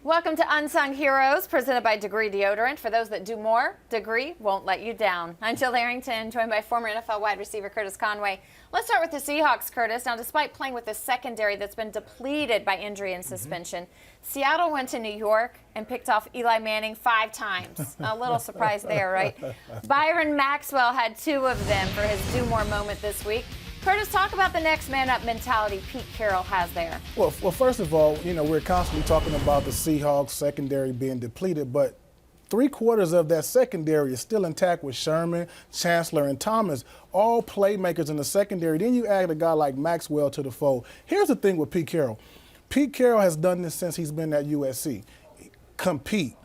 Welcome to Unsung Heroes, presented by Degree Deodorant. For those that do more, Degree won't let you down. I'm Jill Harrington, joined by former NFL wide receiver Curtis Conway. Let's start with the Seahawks, Curtis. Now, despite playing with a secondary that's been depleted by injury and suspension, Seattle went to New York and picked off Eli Manning 5 times. A little surprise there, right? Byron Maxwell had 2 of them for his do more moment this week. Curtis, talk about the next man up mentality Pete Carroll has there. Well, first of all, we're constantly talking about the Seahawks secondary being depleted, but 3/4 of that secondary is still intact with Sherman, Chancellor, and Thomas, all playmakers in the secondary. Then you add a guy like Maxwell to the fold. Here's the thing with Pete Carroll. Pete Carroll has done this since he's been at USC. Compete.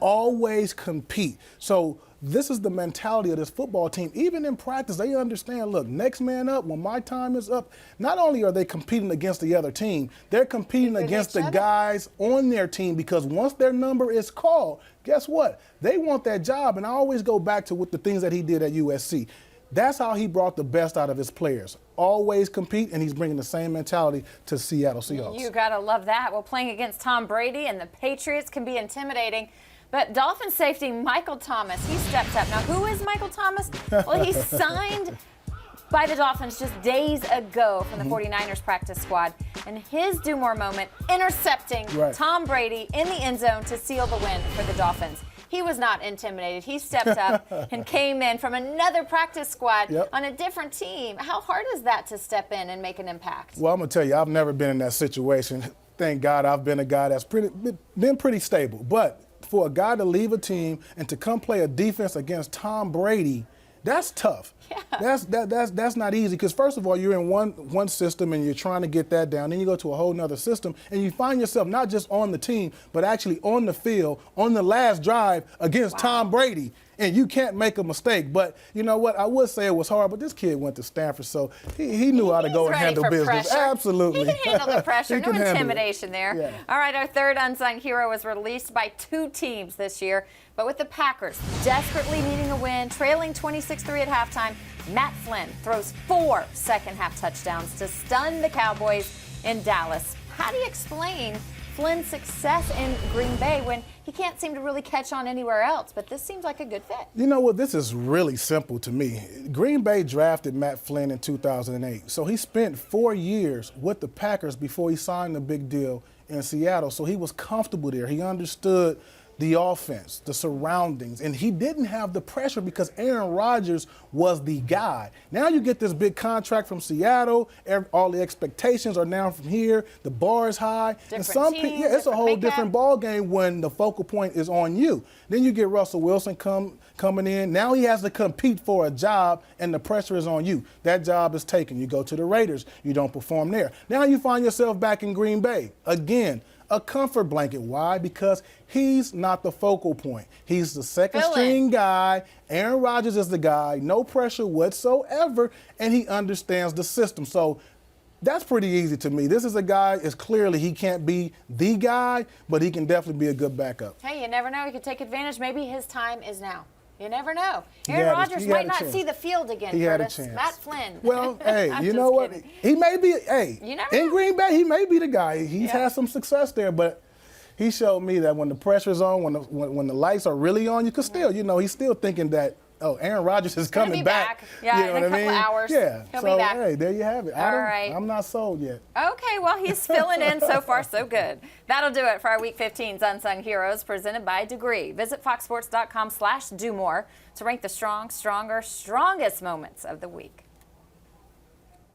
Always compete. So this is the mentality of this football team. Even in practice, they understand, look, next man up, when my time is up, not only are they competing against the other team, they're competing against the guys on their team, because once their number is called, guess what? They want that job. And I always go back to what the things that he did at USC. That's how he brought the best out of his players. Always compete, and he's bringing the same mentality to Seattle Seahawks. You got to love that. Well, playing against Tom Brady and the Patriots can be intimidating. But Dolphins safety Michael Thomas, he stepped up. Now, who is Michael Thomas? Well, he signed by the Dolphins just days ago from the 49ers practice squad. And his do more moment, intercepting Tom Brady in the end zone to seal the win for the Dolphins. He was not intimidated. He stepped up and came in from another practice squad on a different team. How hard is that to step in and make an impact? Well, I'm going to tell you, I've never been in that situation. Thank God I've been a guy that's been pretty stable. But for a guy to leave a team and to come play a defense against Tom Brady, that's tough. Yeah. That's not easy, because first of all, you're in one system and you're trying to get that down. Then you go to a whole nother system and you find yourself not just on the team, but actually on the field on the last drive against Tom Brady. And you can't make a mistake. But you know what? I would say it was hard, but this kid went to Stanford, so he knew how to go and handle business. Pressure. Absolutely. He can handle the pressure. No intimidation there. Yeah. All right, our third unsung hero was released by 2 teams this year. But with the Packers desperately needing a win, trailing 26-3 at halftime, Matt FLYNN throws 4 second-half touchdowns to stun the Cowboys in Dallas. How do you explain FLYNN's success in Green Bay when he can't seem to really catch on anywhere else? But this seems like a good fit. You know what? This is really simple to me. Green Bay drafted Matt FLYNN in 2008. So he spent 4 years with the Packers before he signed the big deal in Seattle. So he was comfortable there. He understood the offense, the surroundings, and he didn't have the pressure because Aaron Rodgers was the guy. Now you get this big contract from Seattle. All the expectations are now from here. The bar is high. It's a whole different ball game when the focal point is on you. Then you get Russell Wilson coming in. Now he has to compete for a job, and the pressure is on you. That job is taken. You go to the Raiders. You don't perform there. Now you find yourself back in Green Bay again. A comfort blanket. Why? Because he's not the focal point. He's the second string guy. Aaron Rodgers is the guy. No pressure whatsoever, and he understands the system. So that's pretty easy to me. This is a guy, it's clearly he can't be the guy, but he can definitely be a good backup. Hey, you never know. He could take advantage. Maybe his time is now. You never know. Aaron Rodgers might not see the field again, he Curtis. Had a chance. Matt FLYNN. Well, hey, you know what? He may be, in Green Bay, he may be the guy. He's had some success there, but he showed me that when the pressure's on, when the lights are really on, you can still, he's still thinking that, Aaron Rodgers is coming back. Yeah, you know in a couple hours. Yeah, He'll be back. Hey, there you have it. I'm not sold yet. Okay, well, he's filling in so far, so good. That'll do it for our Week 15's Unsung Heroes, presented by Degree. Visit foxsports.com/do more to rank the strongest moments of the week.